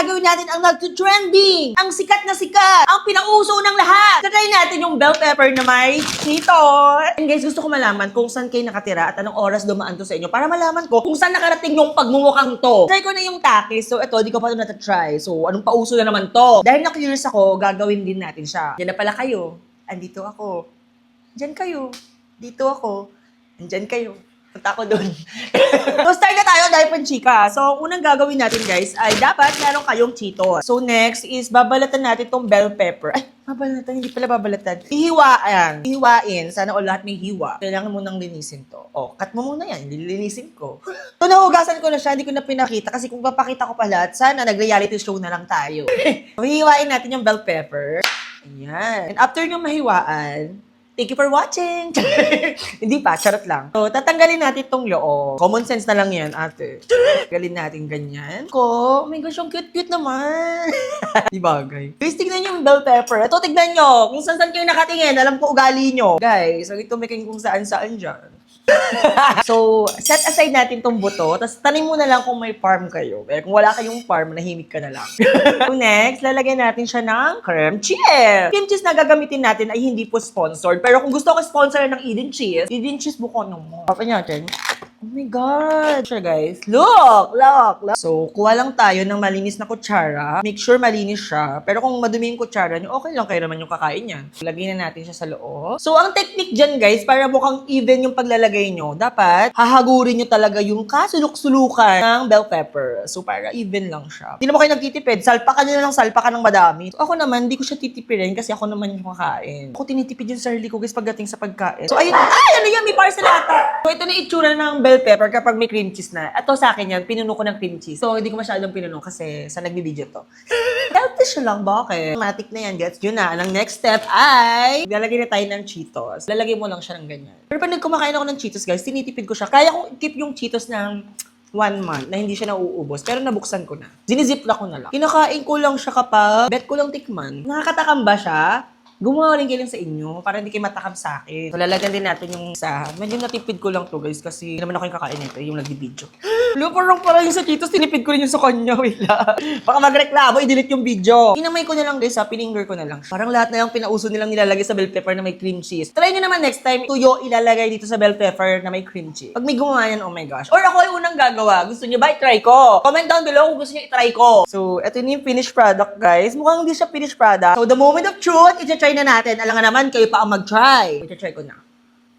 gagawin natin ang nag-trending, ang sikat na sikat, ang pinauso ng lahat. Try natin yung bell pepper na may Cheetos. And guys, gusto ko malaman kung saan kayo nakatira at anong oras dumaan to sa inyo para malaman ko kung saan nakarating yung pagmumukhang to. Try ko na yung takis. So, ito, di ko pa ito natatry. So, anong pauso na naman to? Dahil na-curious ako, gagawin din natin siya. Yan na pala kayo. Andito ako. Diyan kayo. Dito ako. Andyan kayo. Punta ako doon. So, start na tayo dahil panchika. So, unang gagawin natin, guys, ay dapat meron kayong Cheetos. So, next is babalatan natin tong bell pepper. Ay, babalatan. Hindi pala babalatan. Hihiwaan. Hihiwain. Sana all lahat may hiwa. Kailangan mo nang linisin to. O, cut mo muna yan. Lilinisin ko. So, nahugasan ko na siya. Hindi ko na pinakita. Kasi kung papakita ko pa lahat, sana nag-reality show na lang tayo. So, hihiwain natin yung bell pepper. Ayan. And after nyo mahiwaan, thank you for watching! Hindi pa, charot lang. So, tatanggalin natin itong loob. Common sense na lang yan, ate. Tanggalin natin ganyan. Oh my gosh, ang cute-cute naman. Di bagay. Guys, tignan nyo yung bell pepper. Ito, tignan nyo. Kung saan kayo nakatingin, alam ko ugali nyo. Guys, huwag ito making kung saan-saan dyan. So, set aside natin tong buto, tapos tanim mo na lang kung may farm kayo. Kaya kung wala kayong farm, nahimik ka na lang. So next, lalagyan natin siya ng cream cheese. Cream cheese na gagamitin natin ay hindi po sponsored. Pero kung gusto ko sponsor ng Eden Cheese buko mo. Open natin. Oh my God! Siya guys. Look! So, kuha lang tayo ng malinis na kutsara. Make sure malinis siya. Pero kung madumi yung kutsara nyo, okay lang kayo naman yung kakain yan. Lagyan na natin siya sa loob. So, ang technique dyan guys, para mukhang even yung paglalagay nyo, dapat hahagurin nyo talaga yung kasuluk-sulukan ng bell pepper. So, para even lang siya. Hindi naman kayo nagtitipid. Salpakan nyo na lang salpakan ng madami. So, ako naman, hindi ko siya titipirin kasi ako naman yung kakain. Ako tinitipid yung sarili ko guys pagdating sa pagkain. So, ayun. Ay! Ano yan? May parcel ata. So, ito na itsura ng bell pepper kapag may cream cheese na. Ito sa akin yan, pinuno ko ng cream cheese. So, hindi ko masyadong pinuno kasi sa nagbibideo to. Selfish lang, bakit? Matik na yan, gets yun na. Ang next step ay, lalagay na tayo ng Cheetos. Lalagay mo lang siya ng ganyan. Pero pag nagkumakain ako ng Cheetos, guys, tinitipid ko siya. Kaya kong keep yung Cheetos ng 1 month na hindi siya nauubos. Pero nabuksan ko na. Zinizipla ko na lang. Kinakain ko lang siya kapag bet ko lang tikman. Nakakatakam ba siya? Gumawa rin kayo sa inyo para hindi kayo matakam sa akin. So, lalagyan din natin yung isa. Medyo natipid ko lang to guys kasi hindi naman ako yung kakain nito, yung nag-video. Parang yung sa Cheetos, tinipid ko rin yung sa kanya. Wala. Baka magreklamo, i-delete yung video. Inamay ko na lang guys ha, pininger ko na lang. Parang lahat na yung pinauso nilang nilalagay sa bell pepper na may cream cheese. Try nyo naman next time, tuyo ilalagay dito sa bell pepper na may cream cheese. Pag may gumawa yan, oh my gosh. Or ako yung unang gagawa. Gusto nyo ba i-try ko? Comment down below kung gusto nyo i-try ko. So, ito yung finished product guys. Mukhang hindi siya finished product. So, the moment of truth, i-try na natin. Alam nga naman, kayo pa ang mag-try. I-try ko na.